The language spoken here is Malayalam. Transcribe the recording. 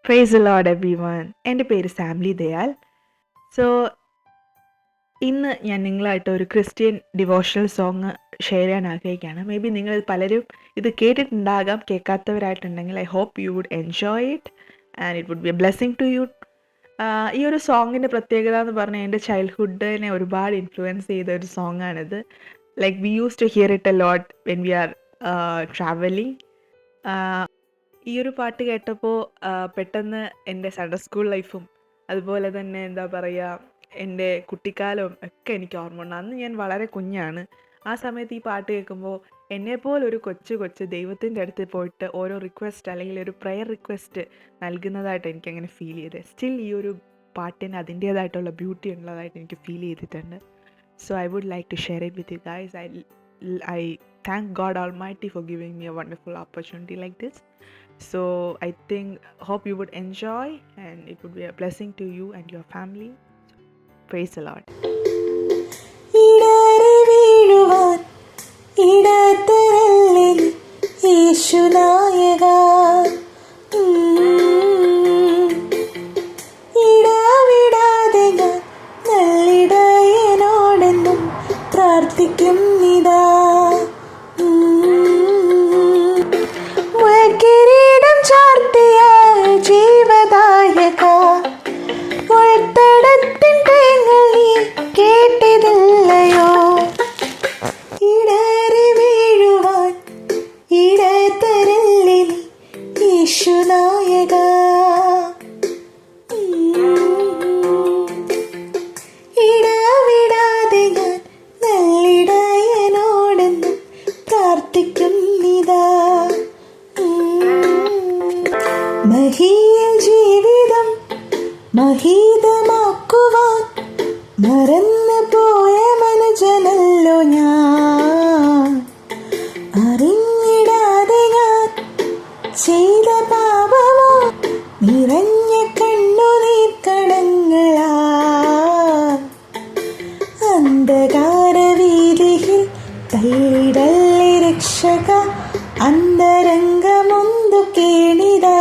Praise the Lord everyone. എൻ്റെ പേര് സാംലി ദയാൽ. സോ ഇന്ന് ഞാൻ നിങ്ങളായിട്ട് ഒരു ക്രിസ്ത്യൻ ഡിവോഷണൽ സോങ് ഷെയർ ചെയ്യാൻ ആഗ്രഹിക്കുകയാണ്. മേ ബി നിങ്ങൾ പലരും ഇത് കേട്ടിട്ടുണ്ടാകാം. കേൾക്കാത്തവരായിട്ടുണ്ടെങ്കിൽ I hope you would enjoy it and it would be a blessing to you. ഈ ഒരു സോങ്ങിൻ്റെ പ്രത്യേകത എന്ന് പറഞ്ഞാൽ എൻ്റെ ചൈൽഡ്ഹുഡിനെ ഒരുപാട് ഇൻഫ്ലുവൻസ് ചെയ്ത ഒരു സോങ്ങാണിത്. Like we used to hear it a lot when we are travelling. ഈ ഒരു പാട്ട് കേട്ടപ്പോൾ പെട്ടെന്ന് എൻ്റെ സൺഡേ സ്കൂൾ ലൈഫും അതുപോലെ തന്നെ എന്താ പറയുക എൻ്റെ കുട്ടിക്കാലവും ഒക്കെ എനിക്ക് ഓർമ്മ ഉണ്ട്. അന്ന് ഞാൻ വളരെ കുഞ്ഞാണ്. ആ സമയത്ത് ഈ പാട്ട് കേൾക്കുമ്പോൾ എന്നെപ്പോലൊരു കൊച്ചു ദൈവത്തിൻ്റെ അടുത്ത് പോയിട്ട് ഓരോ റിക്വസ്റ്റ് അല്ലെങ്കിൽ ഒരു പ്രെയർ റിക്വസ്റ്റ് നൽകുന്നതായിട്ട് എനിക്കങ്ങനെ ഫീൽ ചെയ്തത്. സ്റ്റിൽ ഈ ഒരു പാട്ടിന് അതിൻ്റേതായിട്ടുള്ള ബ്യൂട്ടി ഉള്ളതായിട്ട് എനിക്ക് ഫീൽ ചെയ്തിട്ടുണ്ട്. So I would like to share it with you guys. I thank God Almighty for giving me a wonderful opportunity like this. So I hope you would enjoy and it would be a blessing to you and your family. Praise the Lord. ഇടറി വീഴുവാൻ ഇടത്തരല്ലിൽ യേശുനായക ഇടവിടാതെ ഞാൻ നല്ലിടയനോടെന്നും പ്രാർത്ഥിക്കും നിതാ. കിരീടം ചാർത്തിയ ജീവദായക ഉൾത്തടത്തിൻ തേങ്ങൽ നീ കേട്ടതില്ലയോ. ഇടറി വീഴുവാൻ ഇടത്തരല്ലിൽ യേശുനായക ഇടവിടാതെ ഞാൻ നല്ലിടയനോടെന്നും പ്രാർത്ഥിക്കും നിതാ. മഹീയ ജീവിതം മഹീതമാക്കുവാൻ മറന്നു പോയ മനുജനല്ലോ ഞാൻ. അറിഞ്ഞിടാതെ ഞാൻ ചെയ്ത പാപമോ നിറഞ്ഞ കണ്ണുനീർ കടങ്ങളാ. അന്ധകാര വീതിയിൽ തള്ളിടല്ലേ രക്ഷക അന്തരംഗമൊന്തു കേണിതാ.